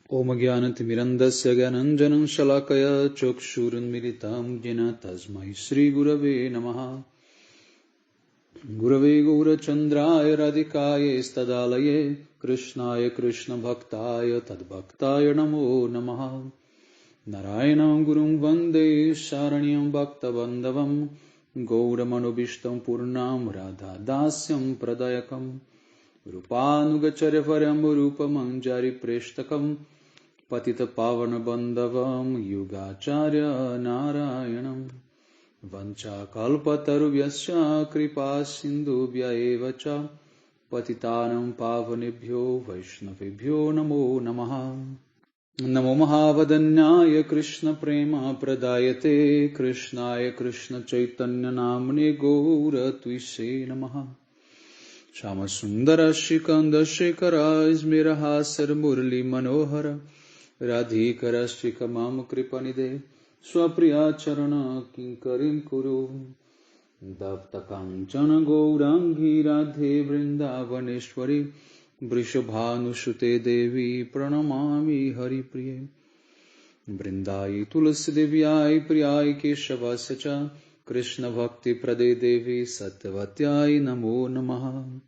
Om Jnanatimirandasya Gyananjanam Shalakaya Chokshurunmilitam Jena Tasmai Shri Gurave Namaha Gurave Gaurachandraya Radhikaya Stadalaye Krishnaya Krishna Bhaktaya Tadbhaktaya Namo Namaha Narayanam Gurum Vande Sharanyam Bhakta Bandhavam Gauramanovistam Purnam Radha Dasyam Pradayakam Rupanugacharya Varam Rupamanjari Preshtakam Patita Pavana Bandhavam Yugacharya Narayanam Vancha Kalpatarubhyasya Kripa Sindhubhya Evacha Patitanam Pavanebhyo Vaishnavebhyo Namo Namaha Namo Mahavadanyaya Krishna Prema Pradayate Krishnaya Krishna Chaitanya Namne Gaura Tuise Namaha Shama Sundara Shikanda Shekara Izmirahasar Murli Manohara Radhikara Shikamam Kripanide Swapriya Charana Kinkarim Kuru Dapta Kanchana Gaurangi Radhe Vrindavaneshwari Vrishabhanusute Devi Pranamami Hari Priye Vrindai Tulasi Devyai Priyai Keshavasya Krishna Bhakti Prade Devi Satyavatyai Namo Namaha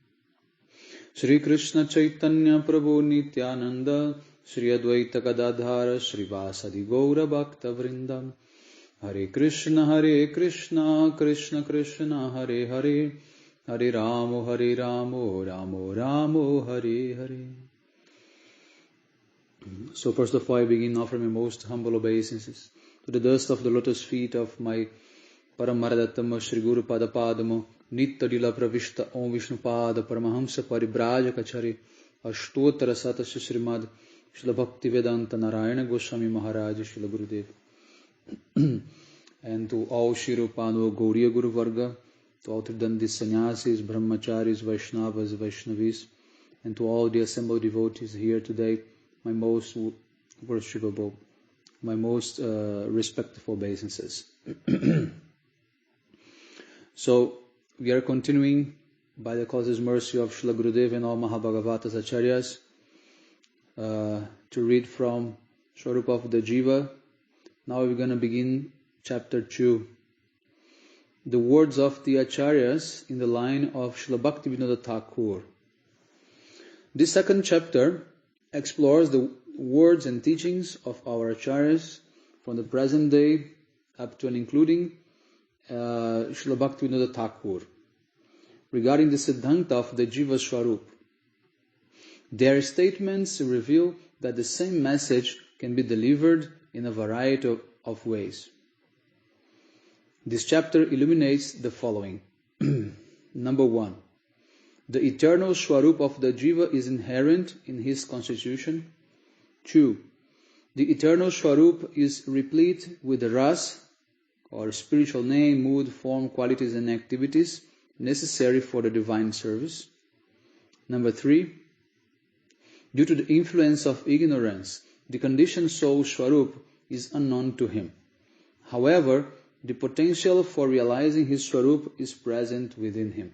Shri Krishna Chaitanya Prabhu Nityananda Shri Advaita Gadadhara Shri Vasadi Gaura Bhakta Vrindam Hare Krishna Krishna Krishna Hare Hare Hare Ramo Ramo Ramo Hare Hare. So first of all I begin offering my most humble obeisances to the dust of the lotus feet of my Paramaradatama Shri Guru Pada Padamo Nitya Lila Pravishta Om Vishnu Pada Paramahamsa Paribrajaka Ashtotara Satasya Srimad Srila Bhaktivedanta Narayana Goswami Maharaj Srila Gurudev and to all Shirupano Gauriya Guru Varga, to all Tridandi Sannyasis, Brahmacharis, Vaishnavas, Vaishnavis, and to all the assembled devotees here today, my most worshipable, my most respectful obeisances. So, we are continuing by the causeless mercy of Srila Gurudev and all Mahabhagavatas Acharyas to read from Svarupa of the Jiva. Now we're going to begin chapter 2. The words of the Acharyas in the line of Srila Bhaktivedanta Thakur. This second chapter explores the words and teachings of our Acharyas from the present day up to and including Srila Bhaktivedanta Thakur regarding the Siddhanta of the Jiva Svarupa. Their statements reveal that the same message can be delivered in a variety of ways. This chapter illuminates the following. Number 1. The eternal Svarupa of the Jiva is inherent in his constitution. 2. The eternal Svarupa is replete with the ras, or spiritual name, mood, form, qualities and activities necessary for the divine service. Number 3. Due to the influence of ignorance, the conditioned soul Svarupa is unknown to him. However, the potential for realizing his Svarupa is present within him.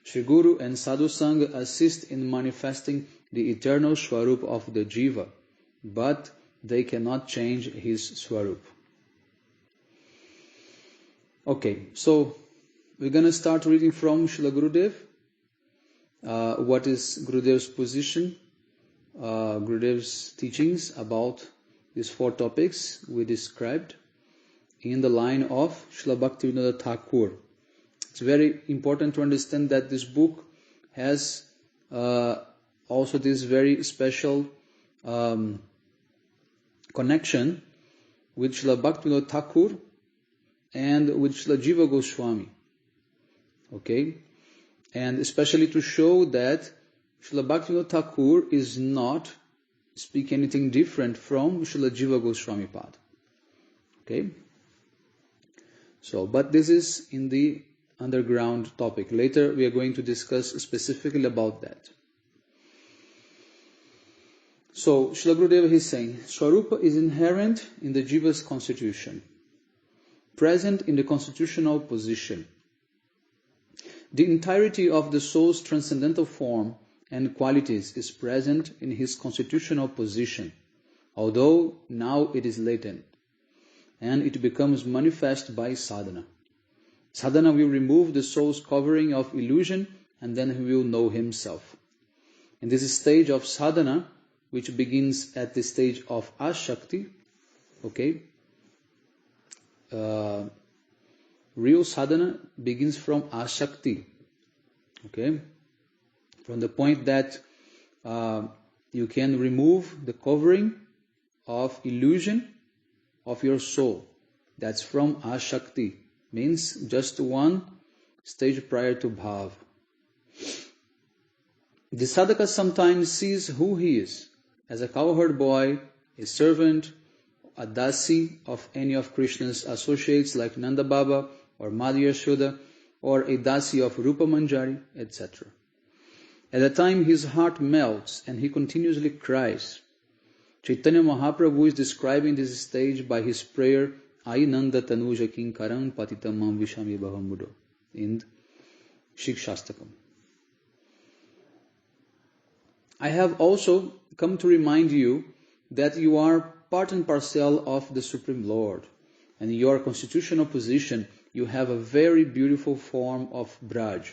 Shri Guru and Sadhu Sangha assist in manifesting the eternal Svarupa of the Jiva, but they cannot change his Svarupa. Okay, so we're going to start reading from Srila Gurudev. What is Gurudev's position, Gurudev's teachings about these 4 topics we described in the line of Srila Bhaktivedanta Thakur. It's very important to understand that this book has also this very special connection with Srila Bhaktivedanta Thakur and with Srila Jiva Goswami. Okay? And especially to show that Srila Bhaktivedanta Thakur is not speaking anything different from Srila Jiva Goswami Pad. Okay? So, but this is in the underground topic. Later we are going to discuss specifically about that. So, Srila Gurudeva is saying, Svarupa is inherent in the Jiva's constitution, present in the constitutional position. The entirety of the soul's transcendental form and qualities is present in his constitutional position, although now it is latent, and it becomes manifest by sadhana. Sadhana will remove the soul's covering of illusion, and then he will know himself. In this stage of sadhana, which begins at the stage of ashakti, okay, real sadhana begins from ashakti, okay, from the point that you can remove the covering of illusion of your soul. That's from ashakti, means just one stage prior to bhav. The sadhaka sometimes sees who he is, as a cowherd boy, a servant, a dasi of any of Krishna's associates like Nanda Baba or Madhya Yashoda, or a dasi of Rupa Manjari, etc. At the time his heart melts and he continuously cries. Chaitanya Mahaprabhu is describing this stage by his prayer, Ai Nanda Tanuja Kinkaram Patitamam Vishami Bhavamudo, in Shikshastakam. I have also come to remind you that you are part and parcel of the Supreme Lord, and in your constitutional position you have a very beautiful form of Braj.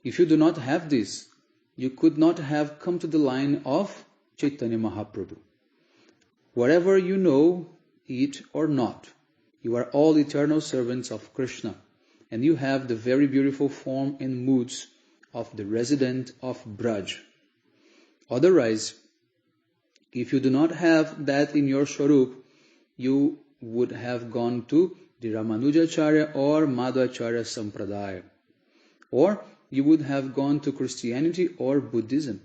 If you do not have this, you could not have come to the line of Chaitanya Mahaprabhu. Whatever you know, eat or not, you are all eternal servants of Krishna, and you have the very beautiful form and moods of the resident of Braj. Otherwise, if you do not have that in your Swarup, you would have gone to the Ramanujacharya or Madhvacharya Sampradaya, or you would have gone to Christianity or Buddhism.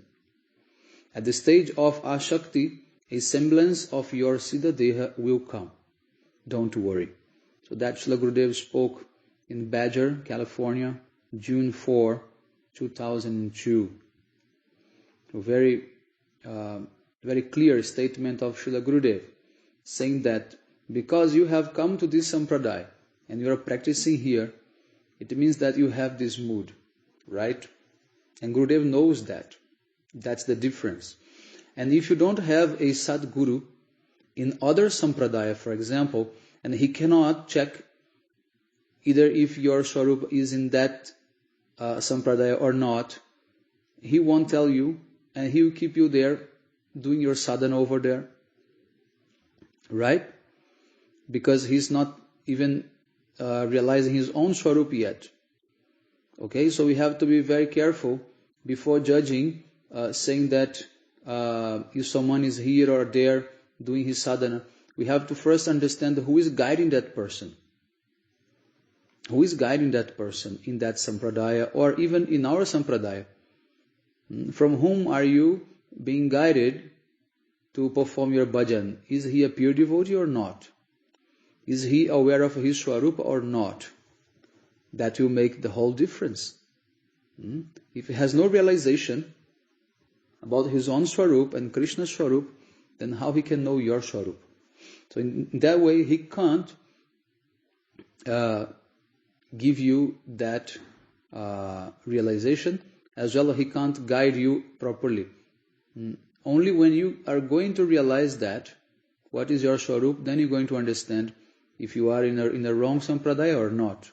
At the stage of Ashakti, a semblance of your Siddha Deha will come. Don't worry. So that Srila Gurudev spoke in Badger, California, June 4, 2002. A very clear statement of Srila Gurudev, saying that because you have come to this sampradaya and you are practicing here, it means that you have this mood, right? And Gurudev knows that. That's the difference. And if you don't have a Sadguru in other sampradaya, for example, and he cannot check either if your Swarupa is in that sampradaya or not, he won't tell you, and he will keep you there doing your sadhana over there, right? Because he's not even realizing his own Swarupa yet. Okay, so we have to be very careful before judging, saying that if someone is here or there doing his sadhana. We have to first understand who is guiding that person. Who is guiding that person in that sampradaya, or even in our sampradaya? From whom are you being guided to perform your bhajan? Is he a pure devotee or not? Is he aware of his Swarupa or not? That will make the whole difference. If he has no realization about his own Swarupa and Krishna's Swarupa, then how he can know your Swarupa? So in that way, he can't give you that realization, as well as he can't guide you properly. Only when you are going to realize that, what is your Swarup, then you're going to understand if you are in a wrong sampradaya or not.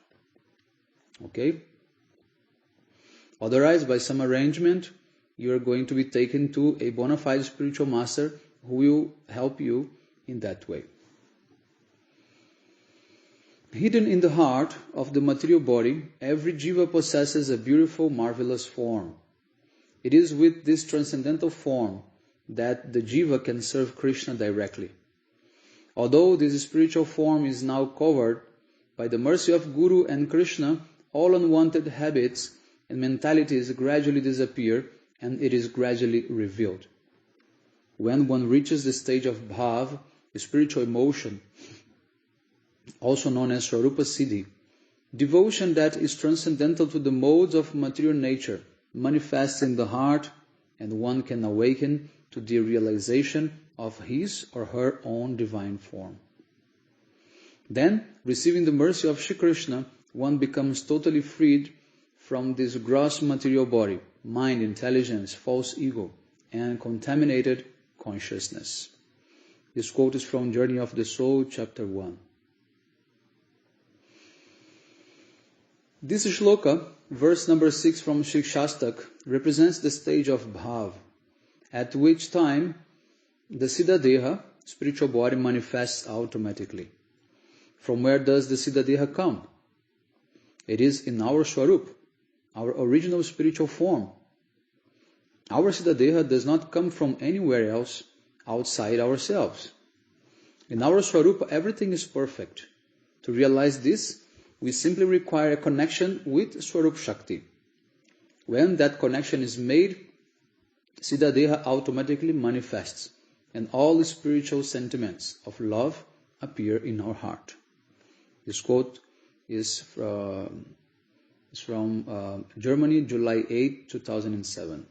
Okay? Otherwise, by some arrangement, you are going to be taken to a bona fide spiritual master who will help you in that way. Hidden in the heart of the material body, every jiva possesses a beautiful, marvelous form. It is with this transcendental form that the jiva can serve Krishna directly. Although this spiritual form is now covered, by the mercy of Guru and Krishna, all unwanted habits and mentalities gradually disappear, and it is gradually revealed. When one reaches the stage of bhav, spiritual emotion, also known as Svarupa Siddhi, devotion that is transcendental to the modes of material nature, manifests in the heart, and one can awaken to the realization of his or her own divine form. Then, receiving the mercy of Shri Krishna, one becomes totally freed from this gross material body, mind, intelligence, false ego, and contaminated consciousness. This quote is from Journey of the Soul, chapter 1. This shloka, verse number 6 from Shikshastak, represents the stage of bhav, at which time the Siddha Deha, spiritual body, manifests automatically. From where does the Siddha Deha come? It is in our Svarupa, our original spiritual form. Our Siddha Deha does not come from anywhere else outside ourselves. In our Svarupa, everything is perfect. To realize this, we simply require a connection with Swarup Shakti. When that connection is made, Siddha Deha automatically manifests, and all spiritual sentiments of love appear in our heart. This quote is from Germany, July 8, 2007.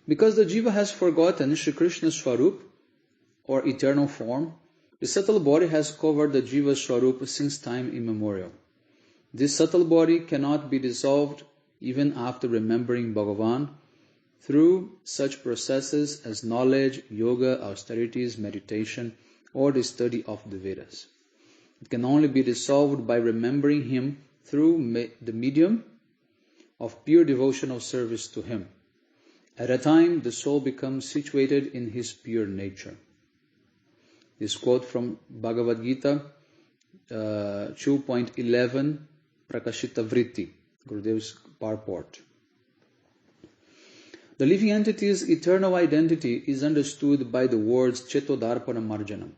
Because the Jiva has forgotten Shri Krishna's Swarup, or eternal form, the subtle body has covered the Jiva's Swarup since time immemorial. This subtle body cannot be dissolved even after remembering Bhagavan through such processes as knowledge, yoga, austerities, meditation, or the study of the Vedas. It can only be dissolved by remembering Him through the medium of pure devotional service to Him. At a time, the soul becomes situated in His pure nature. This quote from Bhagavad Gita 2.11 Prakashita Vritti, Gurudev's purport. The living entity's eternal identity is understood by the words Chetodarpana Marjanam.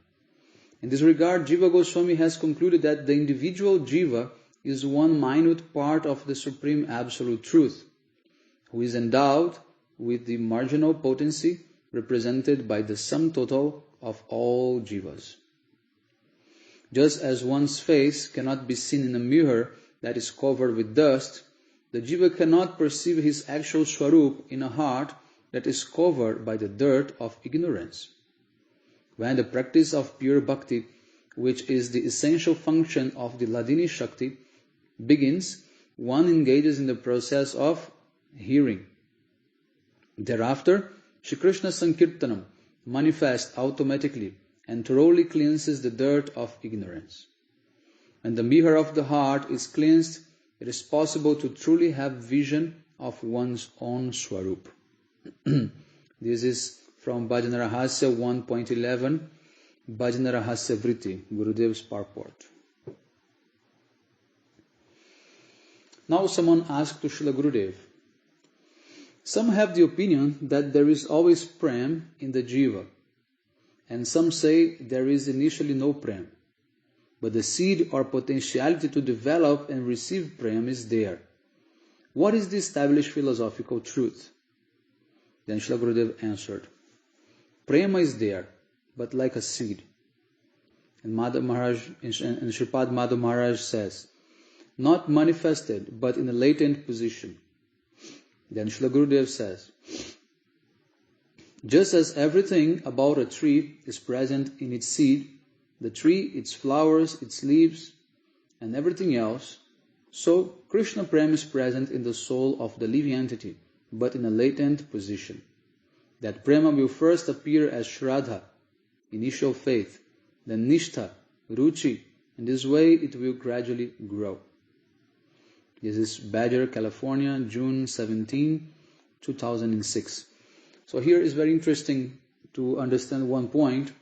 In this regard, Jiva Goswami has concluded that the individual Jiva is one minute part of the Supreme Absolute Truth, who is endowed with the marginal potency represented by the sum total of all Jivas. Just as one's face cannot be seen in a mirror that is covered with dust, the Jiva cannot perceive his actual Swarup in a heart that is covered by the dirt of ignorance. When the practice of pure bhakti, which is the essential function of the Ladini Shakti, begins, one engages in the process of hearing. Thereafter, Shri Krishna Sankirtanam manifests automatically and thoroughly cleanses the dirt of ignorance. When the mirror of the heart is cleansed, it is possible to truly have vision of one's own Swarup. This is from Bhajana Rahasya 1.11, Bhajana Rahasya Vritti, Gurudev's purport. Now someone asked to Srila Gurudev, some have the opinion that there is always prem in the Jiva, and some say there is initially no prem, but the seed or potentiality to develop and receive prem is there. What is the established philosophical truth? Then Srila Gurudev answered, Prema is there, but like a seed. And Madhav Maharaj, and Shripad Madhav Maharaj says, not manifested, but in a latent position. Then Srila Gurudev says, just as everything about a tree is present in its seed, the tree, its flowers, its leaves, and everything else, so Krishna Prem is present in the soul of the living entity, but in a latent position. That Prema will first appear as Shraddha, initial faith, then Nishtha, Ruchi, and this way it will gradually grow. This is Badger, California, June 17, 2006. So here is very interesting to understand one point,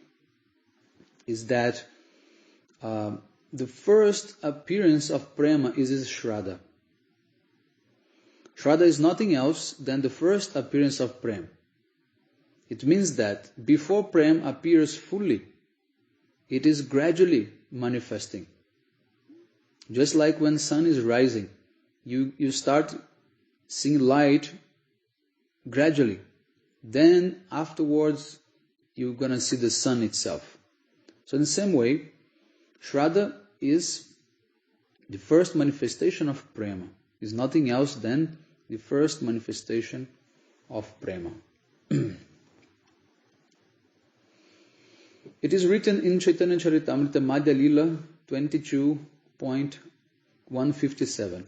is that the first appearance of Prema is Shraddha. Shraddha is nothing else than the first appearance of Prem. It means that before Prem appears fully, it is gradually manifesting. Just like when sun is rising, you start seeing light gradually. Then afterwards, you're going to see the sun itself. So in the same way, Shraddha is the first manifestation of Prema. Is nothing else than the first manifestation of Prema. It is written in Chaitanya Charitamrita Madhya Lila 22.157.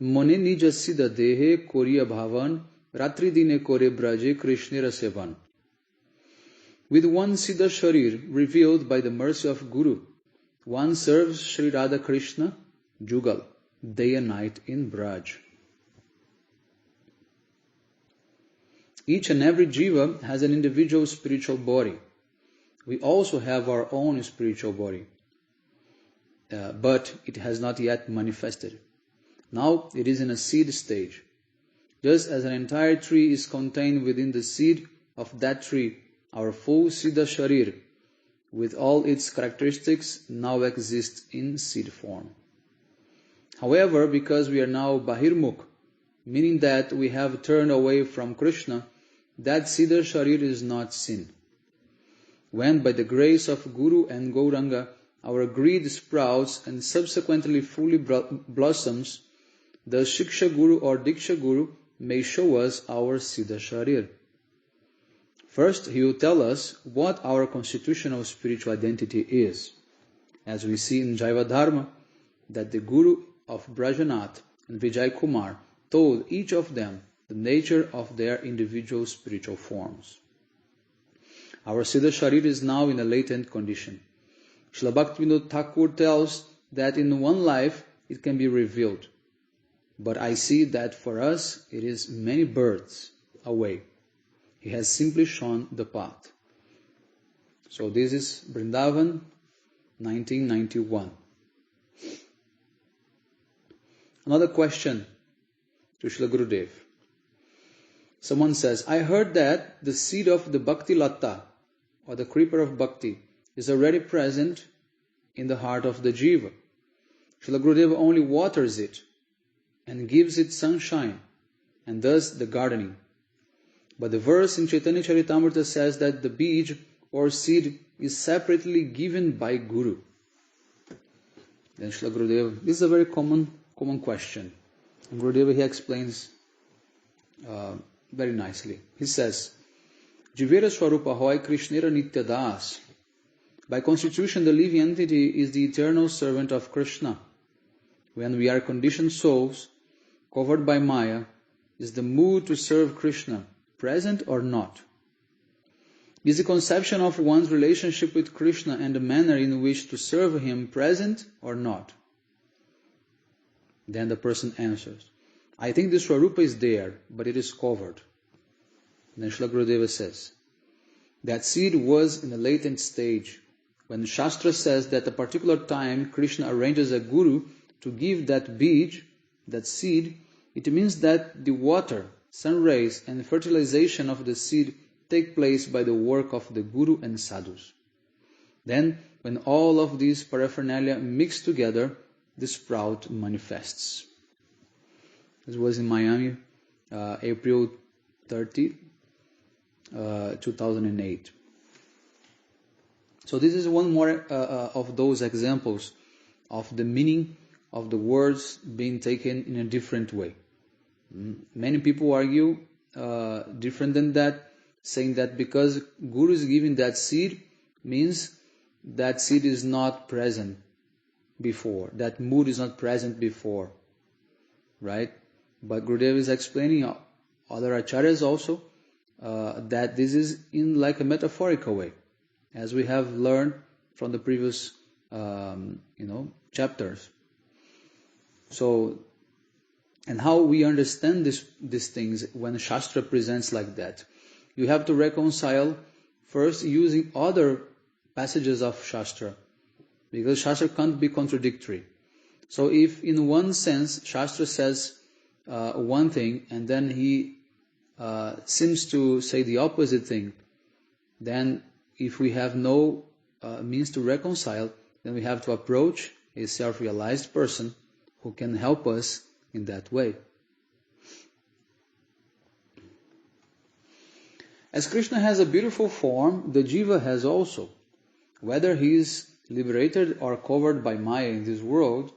Mone nija siddha dehe koriya bhavan, ratri dine kore braje krishnera sevan. With one siddha sharir revealed by the mercy of Guru, one serves Sri Radha Krishna, Jugal, day and night in Braj. Each and every jiva has an individual spiritual body. We also have our own spiritual body, but it has not yet manifested. Now it is in a seed stage. Just as an entire tree is contained within the seed of that tree, our full siddha sharir, with all its characteristics, now exists in seed form. However, because we are now bahirmukh, meaning that we have turned away from Krishna, that siddha sharir is not seen. When by the grace of Guru and Gauranga, our greed sprouts and subsequently fully blossoms, the Shiksha Guru or Diksha Guru may show us our siddha sharir. First, he will tell us what our constitutional spiritual identity is, as we see in Jiva Dharma, that the Guru of Brajanath and Vijay Kumar told each of them the nature of their individual spiritual forms. Our siddha sharir is now in a latent condition. Srila Bhaktivedanta Thakur tells that in one life it can be revealed, but I see that for us it is many births away. He has simply shown the path. So this is Vrindavan, 1991. Another question to Srila Gurudev. Someone says, I heard that the seed of the Bhakti Latta, or the creeper of Bhakti, is already present in the heart of the Jiva. Srila Gurudev only waters it and gives it sunshine and does the gardening. But the verse in Chaitanya Charitamrita says that the bij or seed is separately given by Guru. Then Srila Gurudev, this is a very common question. And Gurudev, he explains very nicely. He says, Jivera Svarupa hoy Krishnera Nityadas. By constitution, the living entity is the eternal servant of Krishna. When we are conditioned souls, covered by Maya, is the mood to serve Krishna present or not? Is the conception of one's relationship with Krishna and the manner in which to serve him present or not? Then the person answers, I think the Svarupa is there, but it is covered. Then Srila Gurudeva says, that seed was in a latent stage. When Shastra says that at a particular time Krishna arranges a guru to give that bij, that seed, it means that the water, sun rays and fertilization of the seed take place by the work of the guru and sadhus. Then, when all of these paraphernalia mix together, the sprout manifests. This was in Miami, April 30, 2008. So this is one more of those examples of the meaning of the words being taken in a different way. Many people argue different than that, saying that because Guru is giving that seed, means that seed is not present before, that mood is not present before, right? But Gurudev is explaining, other acharyas also, that this is in like a metaphorical way, as we have learned from the previous chapters. So, and how we understand these things when Shastra presents like that. You have to reconcile first using other passages of Shastra, because Shastra can't be contradictory. So if in one sense Shastra says one thing and then he seems to say the opposite thing, then if we have no means to reconcile, then we have to approach a self-realized person who can help us in that way. As Krishna has a beautiful form, the Jiva has also. Whether he is liberated or covered by Maya in this world,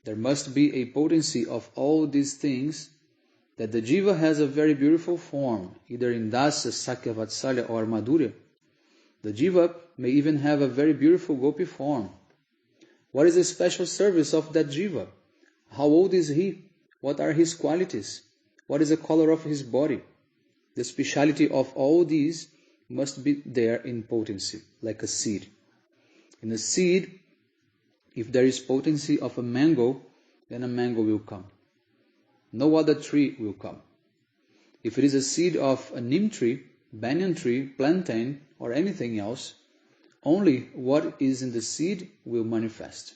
there must be a potency of all these things, that the Jiva has a very beautiful form, either in Dasa, Sakya, Vatsalya or Madhurya. The Jiva may even have a very beautiful Gopi form. What is the special service of that Jiva? How old is he? What are his qualities? What is the color of his body? The speciality of all these must be there in potency, like a seed. In a seed, if there is potency of a mango, then a mango will come. No other tree will come. If it is a seed of a neem tree, banyan tree, plantain, or anything else, only what is in the seed will manifest.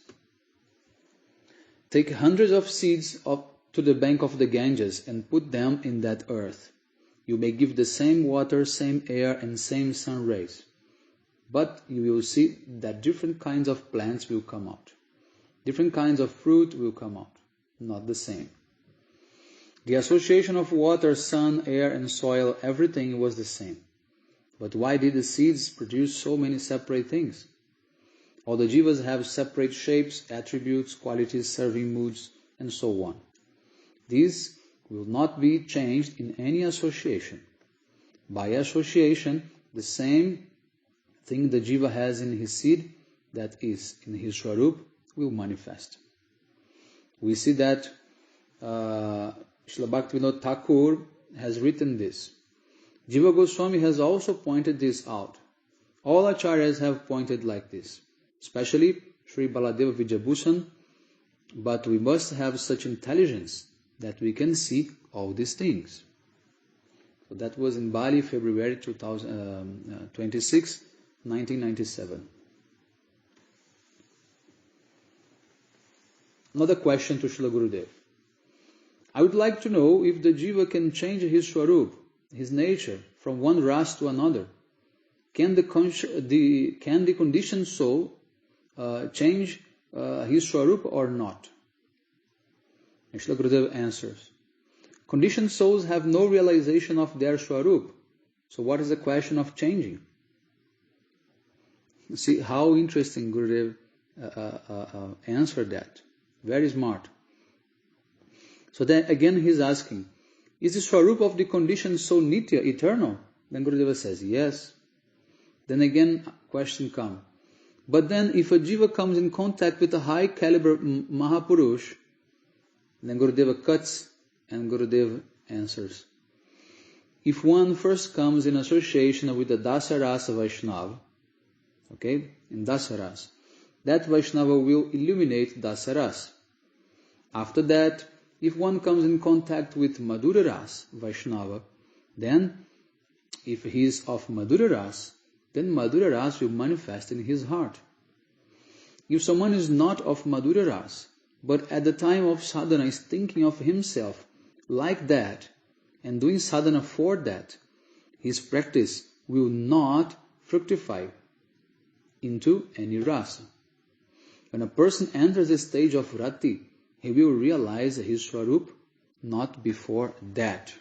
Take hundreds of seeds up to the bank of the Ganges and put them in that earth. You may give the same water, same air, and same sun rays. But you will see that different kinds of plants will come out. Different kinds of fruit will come out. Not the same. The association of water, sun, air, and soil, everything was the same. But why did the seeds produce so many separate things? All the jivas have separate shapes, attributes, qualities, serving moods, and so on. These will not be changed in any association. By association, the same thing the jiva has in his seed, that is, in his Svarupa, will manifest. We see that Srila Bhaktivedanta Thakur has written this. Jiva Goswami has also pointed this out. All acharyas have pointed like this, especially Sri Baladeva Vijayabhushan, but we must have such intelligence that we can see all these things. So that was in Bali, February 26, 1997. Another question to Srila Gurudev. I would like to know if the jiva can change his Svarupa, his nature, from one ras to another. Can the conditioned soul change his Svarupa or not? And Srila Gurudev answers, conditioned souls have no realization of their Svarupa. So what is the question of changing? See how interesting Gurudev answered that. Very smart. So then again he's asking, is the Svarupa of the conditioned soul nitya, eternal? Then Gurudeva says, yes. Then again question comes. But then if a jiva comes in contact with a high caliber Mahapurush, then Gurudeva cuts and Gurudeva answers. If one first comes in association with the Dasarasa Vaishnava, okay, in Dasaras, that Vaishnava will illuminate Dasaras. After that, if one comes in contact with Madhura Ras Vaishnava, then if he is of Madhura Ras, then Madhura Ras will manifest in his heart. If someone is not of Madhura Ras, but at the time of sadhana is thinking of himself like that, and doing sadhana for that, his practice will not fructify into any rasa. When a person enters the stage of rati, he will realize his Svarupa, not before that.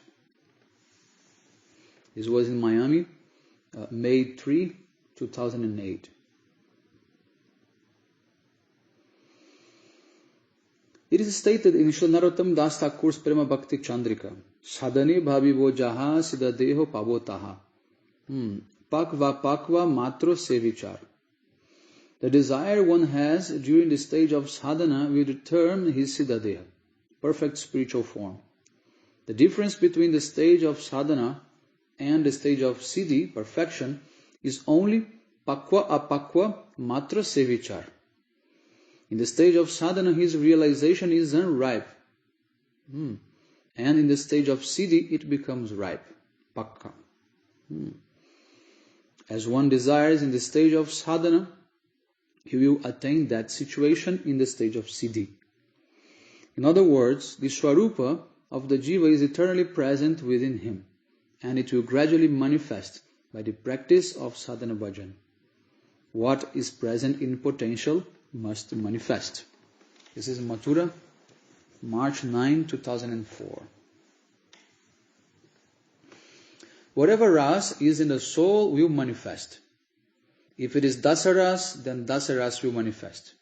This was in Miami, May 3, 2008. It is stated in Srila Narottam Das Thakur's Prema Bhakti Chandrika, Sadhane bhavivo jaha siddhadeho pavotaha. Pakva matro se vichar. The desire one has during the stage of sadhana will determine his siddhadeha, perfect spiritual form. The difference between the stage of sadhana and the stage of siddhi, perfection, is only pakva apakva matra se vichar. In the stage of sadhana, his realization is unripe. And in the stage of siddhi, it becomes ripe. Pakka. As one desires in the stage of sadhana, he will attain that situation in the stage of siddhi. In other words, the Svarupa of the jiva is eternally present within him, and it will gradually manifest by the practice of sadhana bhajan. What is present in potential must manifest. This is Mathura, March 9, 2004. Whatever ras is in the soul will manifest. If it is dasaras, then dasaras will manifest.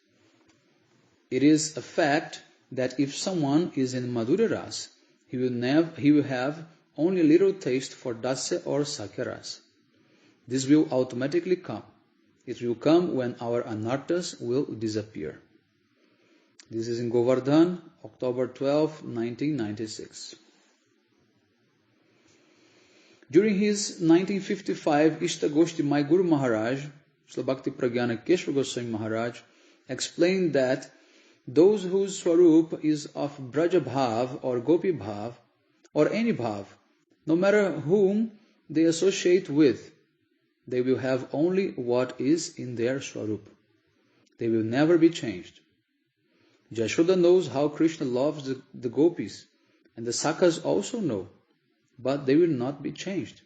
It is a fact that if someone is in Madhura ras, he will have only little taste for dasa or sakya ras. This will automatically come. It will come when our anarthas will disappear. This is in Govardhan, October 12, 1996. During his 1955 Ishtagoshti, my Guru Maharaj, Srila Bhakti Pragyana Keshava Goswami Maharaj, explained that those whose Svarupa is of Braja Bhav or Gopi Bhav or any Bhav, no matter whom they associate with, they will have only what is in their Svarupa. They will never be changed. Jashoda knows how Krishna loves the gopis, and the Sakhas also know, but they will not be changed.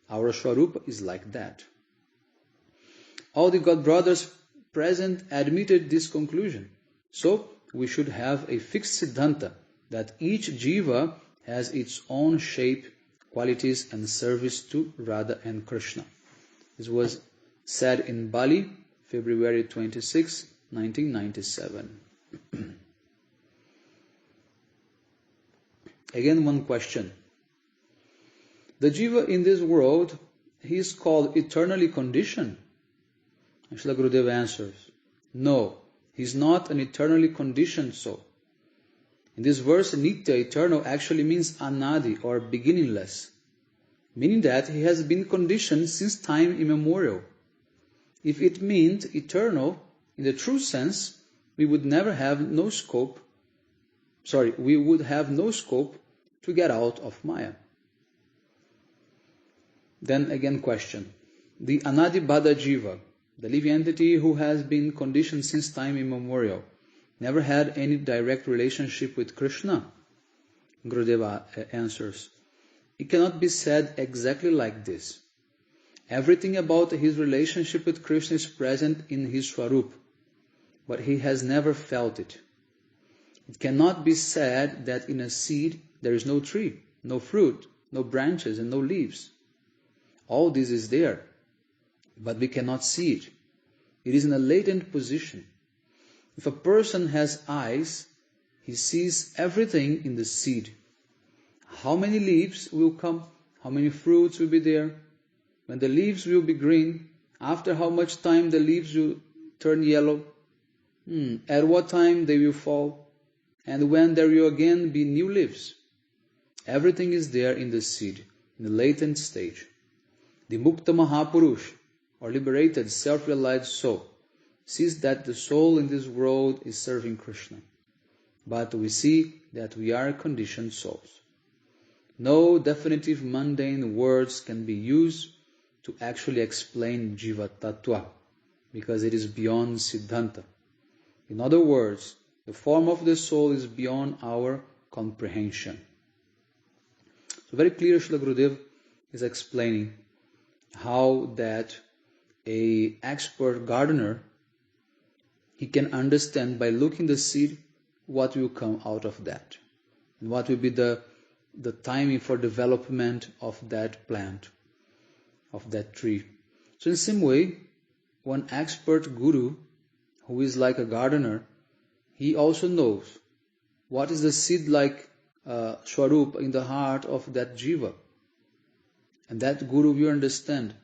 Our Svarupa is like that. All the God brothers present admitted this conclusion. So, we should have a fixed siddhanta that each jiva has its own shape, qualities and service to Radha and Krishna. This was said in Bali, February 26, 1997. Again, one question. The jiva in this world, he is called eternally conditioned. Srila Gurudev answers, no, he is not an eternally conditioned soul. In this verse, nitya, eternal, actually means anadi or beginningless, meaning that he has been conditioned since time immemorial. If it meant eternal, in the true sense, we would have no scope to get out of Maya. Then again question. The Anadi Bada Jiva, the living entity who has been conditioned since time immemorial, never had any direct relationship with Krishna? Gurudeva answers, it cannot be said exactly like this. Everything about his relationship with Krishna is present in his Swarup, but he has never felt it. It cannot be said that in a seed there is no tree, no fruit, no branches and no leaves. All this is there, but we cannot see it. It is in a latent position. If a person has eyes, he sees everything in the seed. How many leaves will come? How many fruits will be there? When the leaves will be green, after how much time the leaves will turn yellow? At what time they will fall? And when there will again be new leaves? Everything is there in the seed, in the latent stage. The Mukta Mahapurush, or liberated, self-realized soul, sees that the soul in this world is serving Krishna. But we see that we are conditioned souls. No definitive mundane words can be used to actually explain Jiva Tattva, because it is beyond Siddhanta. In other words, the form of the soul is beyond our comprehension. So very clear, Srila Gurudev is explaining how that a expert gardener, he can understand by looking the seed what will come out of that, and what will be the timing for development of that plant, of that tree. So in the same way, one expert guru who is like a gardener, he also knows what is the seed like Swarup in the heart of that jiva. And that guru will understand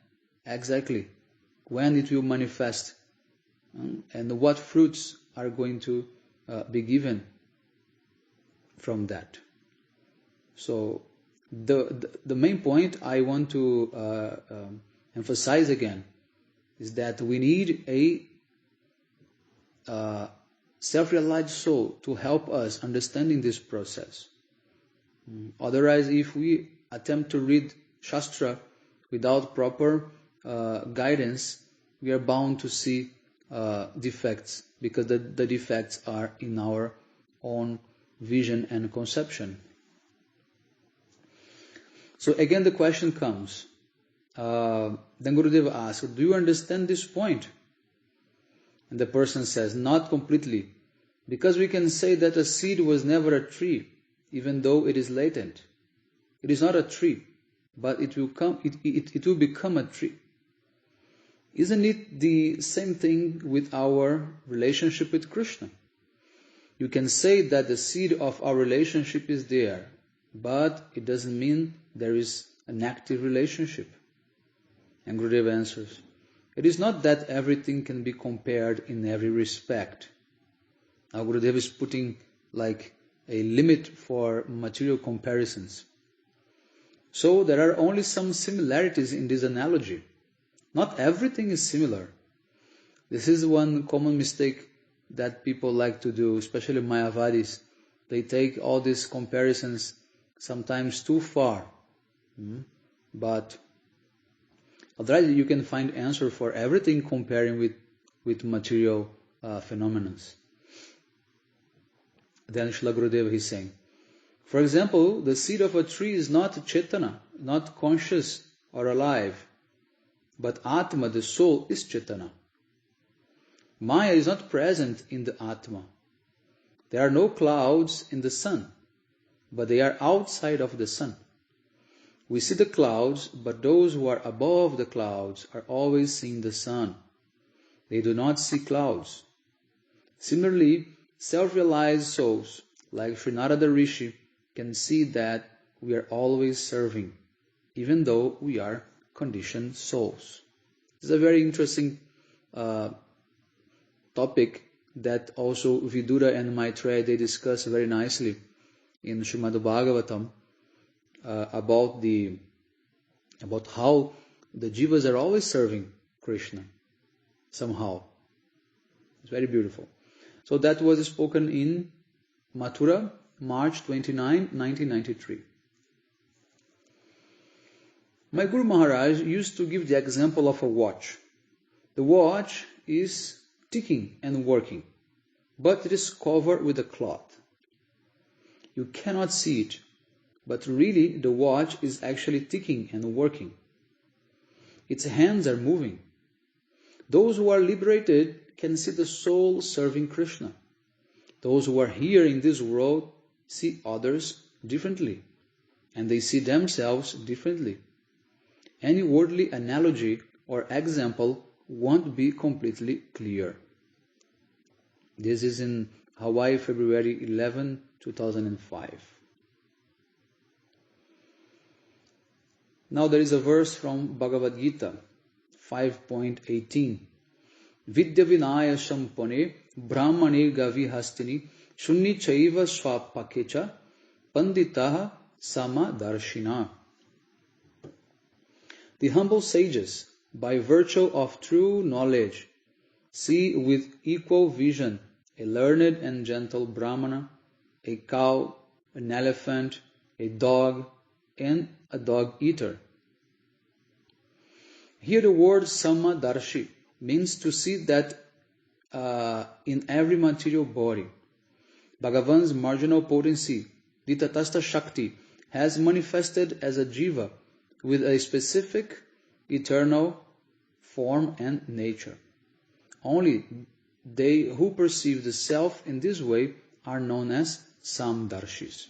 exactly when it will manifest and what fruits are going to be given from that. So the main point I want to emphasize again is that we need a self-realized soul to help us understanding this process. Otherwise, if we attempt to read Shastra without proper guidance, we are bound to see defects, because the defects are in our own vision and conception. So again the question comes, then Gurudeva asks, do you understand this point? And the person says, not completely, because we can say that a seed was never a tree, even though it is latent. It is not a tree, but it will become a tree. Isn't it the same thing with our relationship with Krishna? You can say that the seed of our relationship is there, but it doesn't mean there is an active relationship. And Gurudeva answers, it is not that everything can be compared in every respect. Now Gurudev is putting like a limit for material comparisons. So there are only some similarities in this analogy. Not everything is similar. This is one common mistake that people like to do, especially Mayavadis. They take all these comparisons sometimes too far. But otherwise you can find answer for everything comparing with material phenomena. Then Srila Gurudev is saying, for example, the seed of a tree is not Chetana, not conscious or alive, but Atma, the soul, is Chetana. Maya is not present in the Atma. There are no clouds in the sun, but they are outside of the sun. We see the clouds, but those who are above the clouds are always seeing the sun. They do not see clouds. Similarly, self-realized souls, like Sri Narada Rishi, can see that we are always serving, even though we are conditioned souls. This is a very interesting topic that also Vidura and Maitreya, they discuss very nicely in Srimad Bhagavatam about how the jivas are always serving Krishna somehow. It's very beautiful. So that was spoken in Mathura, March 29, 1993. My Guru Maharaj used to give the example of a watch. The watch is ticking and working, but it is covered with a cloth. You cannot see it, but really the watch is actually ticking and working. Its hands are moving. Those who are liberated can see the soul serving Krishna. Those who are here in this world see others differently, and they see themselves differently. Any worldly analogy or example won't be completely clear. This is in Hawaii, February 11, 2005. Now there is a verse from Bhagavad Gita, 5.18. Vidya vinaya shampane brahmane gavi hastini shunni chaiva swapakecha panditaha samadarshina. The humble sages, by virtue of true knowledge, see with equal vision a learned and gentle brahmana, a cow, an elephant, a dog, and a dog-eater. Here the word samadarshi means to see that in every material body. Bhagavan's marginal potency, the Tatastha Shakti, has manifested as a jiva with a specific eternal form and nature. Only they who perceive the self in this way are known as samdarshis.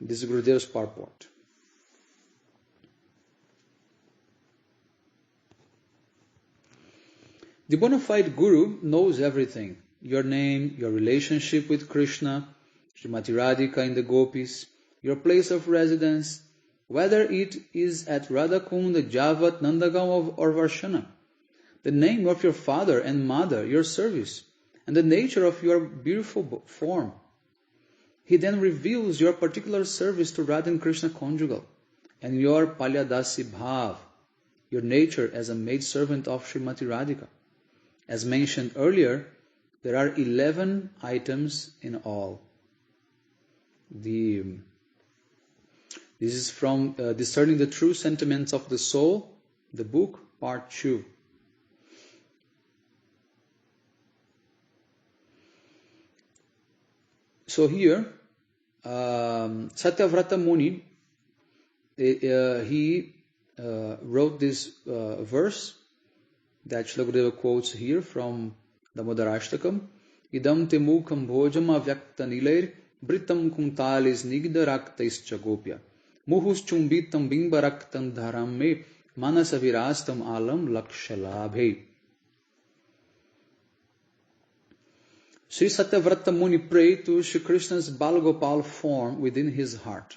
This is Gurudev's purport. The bona fide Guru knows everything. Your name, your relationship with Krishna, Srimati Radhika and the Gopis, your place of residence, whether it is at Radhakund, Javat, Nandagaon or Varshana, the name of your father and mother, your service, and the nature of your beautiful form. He then reveals your particular service to Radha and Krishna conjugal, and your Palyadasi Bhav, your nature as a maidservant of Srimati Radhika. As mentioned earlier, there are 11 items in all. This is from Discerning the True Sentiments of the Soul, the book, part 2. So here, Satyavrata Muni, he wrote this verse that Srila Gurudeva quotes here from Damodarashtakam. Idam te mukham bhojam avyakta nilair britam kuntalis nigda raktaischa gopya muhus chumbitam bimba raktam dharam me manasavirastam alam lakshalabhe. Sri Satyavrata Muni prayed to Sri Krishna's Balagopal form within his heart.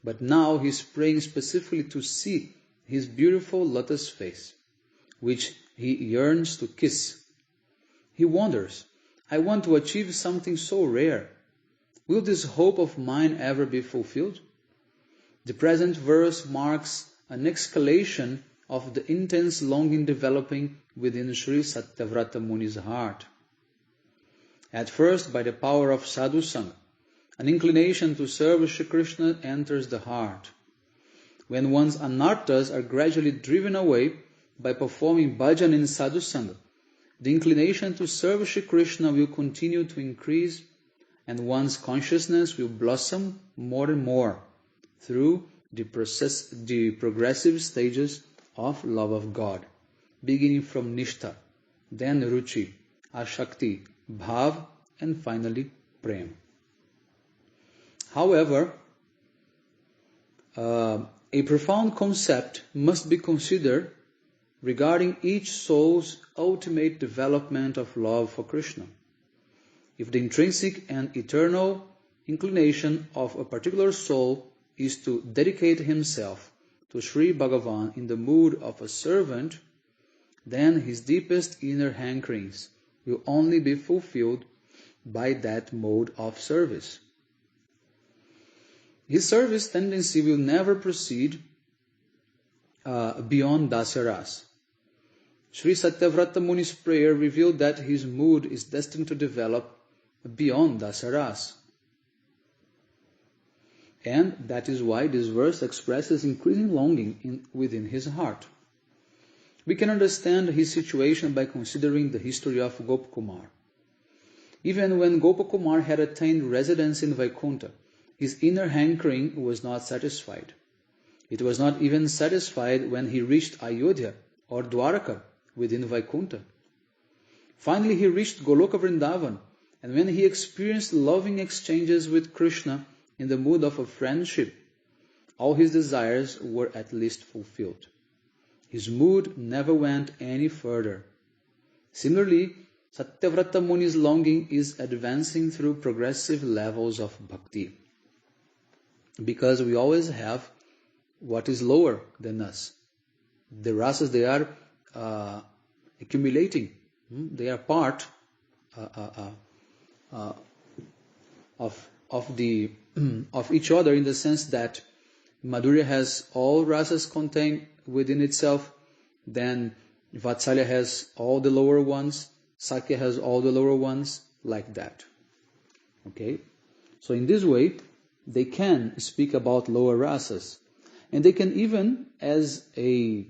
But now he is praying specifically to see his beautiful lotus face, which he yearns to kiss. He wonders, I want to achieve something so rare. Will this hope of mine ever be fulfilled? The present verse marks an escalation of the intense longing developing within Sri Satyavrata Muni's heart. At first, by the power of sadhu sangha, an inclination to serve Shri Krishna enters the heart. When one's anarthas are gradually driven away by performing bhajan in sadhu sangha, the inclination to serve Shri Krishna will continue to increase, and one's consciousness will blossom more and more through the progressive stages of love of God, beginning from nishtha, then ruchi, ashakti, bhav, and finally prem. However, a profound concept must be considered regarding each soul's ultimate development of love for Krishna. If the intrinsic and eternal inclination of a particular soul is to dedicate himself to Sri Bhagavan in the mood of a servant, then his deepest inner hankerings will only be fulfilled by that mode of service. His service tendency will never proceed beyond dasaras. Sri Satyavrata Muni's prayer revealed that his mood is destined to develop beyond dasaras. And that is why this verse expresses increasing longing within his heart. We can understand his situation by considering the history of Gopakumar. Even when Gopakumar had attained residence in Vaikuntha, his inner hankering was not satisfied. It was not even satisfied when he reached Ayodhya or Dwaraka within Vaikuntha. Finally, he reached Goloka Vrindavan, and when he experienced loving exchanges with Krishna in the mood of a friendship, all his desires were at least fulfilled. His mood never went any further. Similarly, Satyavrata Muni's longing is advancing through progressive levels of bhakti. Because we always have what is lower than us. The rasas, they are accumulating. They are part of each other, in the sense that Madhurya has all rasas contained within itself, then Vatsalya has all the lower ones, Sakya has all the lower ones, like that. Okay? So in this way, they can speak about lower rasas. And they can even, as an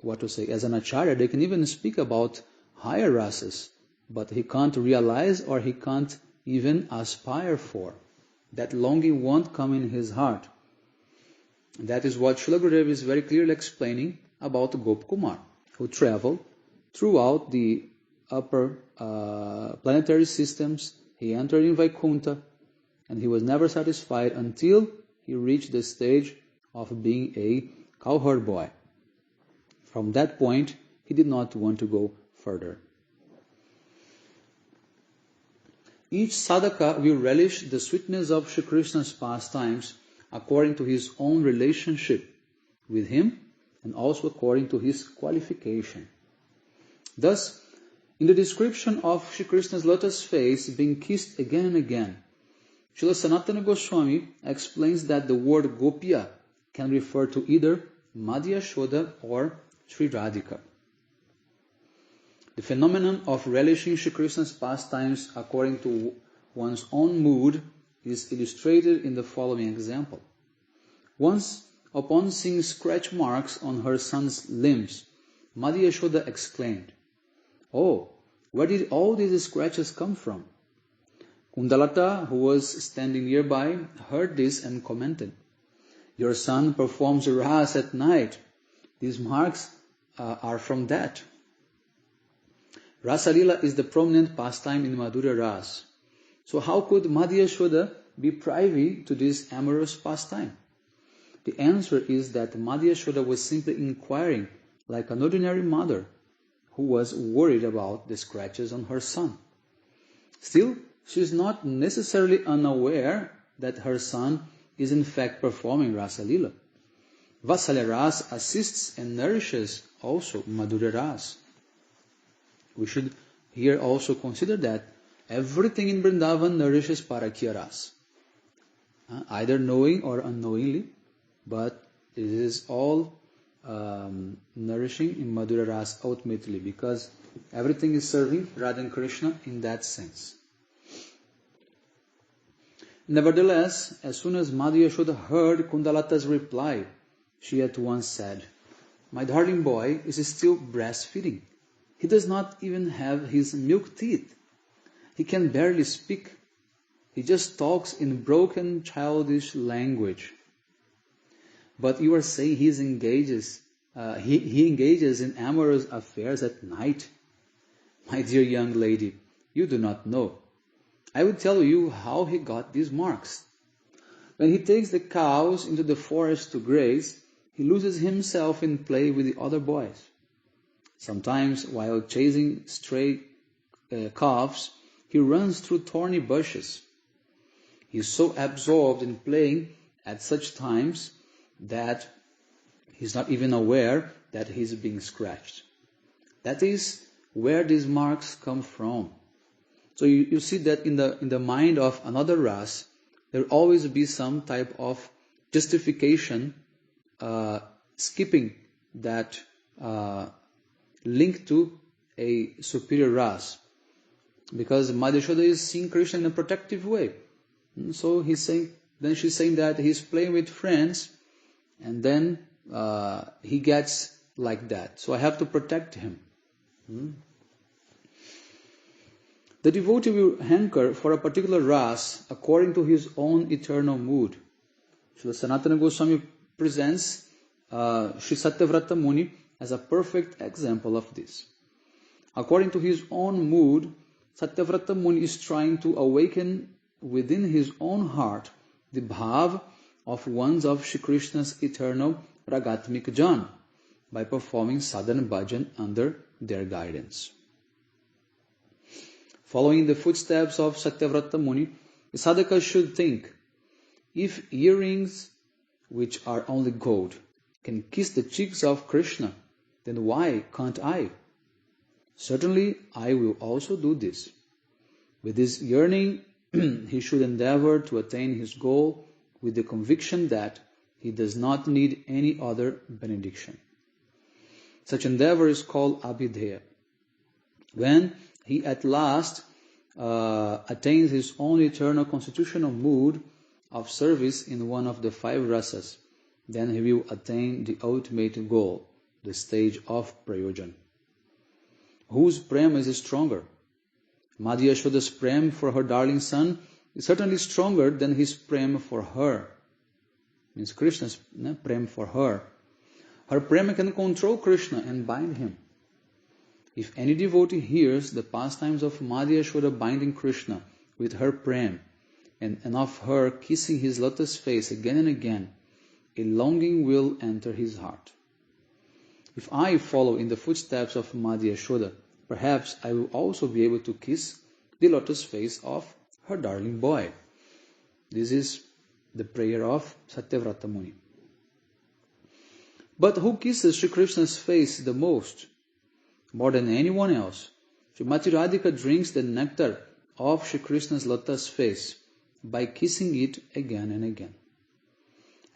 acharya, they can even speak about higher rasas, but he can't realize or he can't even aspire for. That longing won't come in his heart. That is what Srila Gurudev is very clearly explaining about Gopakumar, who traveled throughout the upper planetary systems. He entered in Vaikuntha, and he was never satisfied until he reached the stage of being a cowherd boy. From that point, he did not want to go further. Each sadhaka will relish the sweetness of Shri Krishna's pastimes according to his own relationship with him and also according to his qualification. Thus, in the description of Shri Krishna's lotus face being kissed again and again, Srila Sanatana Goswami explains that the word Gopya can refer to either Madhya Yashoda or Sri Radhika. The phenomenon of relishing Shri Krishna's pastimes according to one's own mood is illustrated in the following example. Once, upon seeing scratch marks on her son's limbs, Madhya Yashoda exclaimed, "Oh, where did all these scratches come from?" Kundalata, who was standing nearby, heard this and commented, "Your son performs ras at night. These marks are from that." Rasalila is the prominent pastime in Madhurya Ras. So how could Madhya Yashoda be privy to this amorous pastime? The answer is that Madhya Yashoda was simply inquiring like an ordinary mother who was worried about the scratches on her son. Still, she is not necessarily unaware that her son is in fact performing Rasalila. Vatsalya Ras assists and nourishes also Madhurya Ras. We should Here also consider that everything in Vrindavan nourishes Parakya Ras. Either knowing or unknowingly, but it is all nourishing in Madhura Ras ultimately, because everything is serving Radha and Krishna in that sense. Nevertheless, as soon as Madhu Yashoda heard Kundalata's reply, she at once said, "My darling boy is still breastfeeding. He does not even have his milk teeth. He can barely speak. He just talks in broken childish language. But you are saying he engages in amorous affairs at night? My dear young lady, you do not know. I will tell you how he got these marks. When he takes the cows into the forest to graze, he loses himself in play with the other boys. Sometimes, while chasing stray calves, he runs through thorny bushes. He is so absorbed in playing at such times that he is not even aware that he is being scratched. That is where these marks come from." So you see that in the mind of another ras, there will always be some type of justification, skipping that link to a superior ras, because Madhushoda is seeing Krishna in a protective way. So she's saying that he's playing with friends, and then he gets like that. So I have to protect him. The devotee will hanker for a particular ras according to his own eternal mood. Srila Sanatana Goswami presents Sri Satyavrata Muni as a perfect example of this. According to his own mood, Satyavrata Muni is trying to awaken within his own heart the bhav of ones of Shri Krishna's eternal Ragatmik Jan by performing sadhana bhajan under their guidance. Following the footsteps of Satyavrata Muni, the sadhaka should think, if earrings, which are only gold, can kiss the cheeks of Krishna, then why can't I? Certainly, I will also do this. With this yearning, he should endeavor to attain his goal with the conviction that he does not need any other benediction. Such endeavor is called abhidheya. When he at last attains his own eternal constitutional mood of service in one of the 5 rasas, then he will attain the ultimate goal, the stage of prayojan. Whose prem is stronger? Madhya Yashoda's prem for her darling son is certainly stronger than his prem for her. Means Krishna's prem for her. Her prem can control Krishna and bind him. If any devotee hears the pastimes of Madhya Yashoda binding Krishna with her prem, and of her kissing his lotus face again and again, a longing will enter his heart. If I follow in the footsteps of Madhya Yashoda, perhaps I will also be able to kiss the lotus face of her darling boy. This is the prayer of Satyavrata Muni. But who kisses Sri Krishna's face the most? More than anyone else, Srimati Radhika drinks the nectar of Sri Krishna's lotus face by kissing it again and again.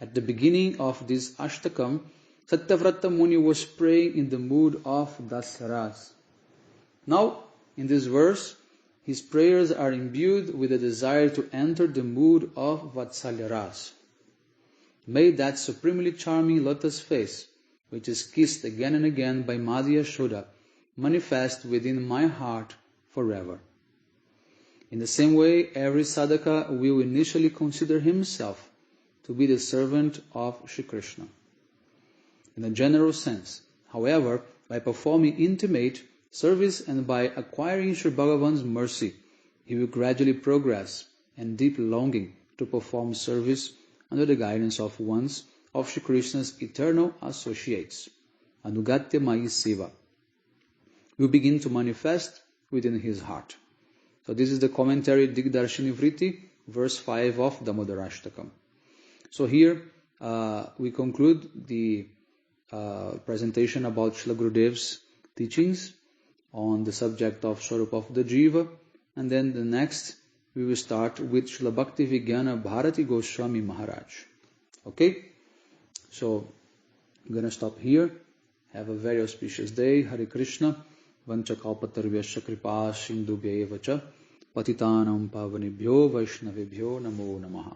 At the beginning of this Ashtakam, Satyavrata Muni was praying in the mood of Dasaras. Now, in this verse, his prayers are imbued with a desire to enter the mood of Vatsalya Ras. May that supremely charming lotus face, which is kissed again and again by Madhya Yashoda, manifest within my heart forever. In the same way, every sadhaka will initially consider himself to be the servant of Shri Krishna. In a general sense, however, by performing intimate service and by acquiring Shri Bhagavan's mercy, he will gradually progress and deep longing to perform service under the guidance of ones of Shri Krishna's eternal associates, Anugatya Mayi Seva, will begin to manifest within his heart. So this is the commentary Digdarshini Vritti, verse 5 of Damodarashtakam. So here we conclude the presentation about Srila Gurudev's teachings on the subject of Svarupa of the Jiva, and then the next we will start with Srila Bhaktivedanta Bharati Goswami Maharaj. Okay? So, I'm going to stop here. Have a very auspicious day. Hare Krishna. Vanchakalpatarvyasya kripa sindhubhyevacha patitanam pavanebhyo vaishnavebhyo namo namaha.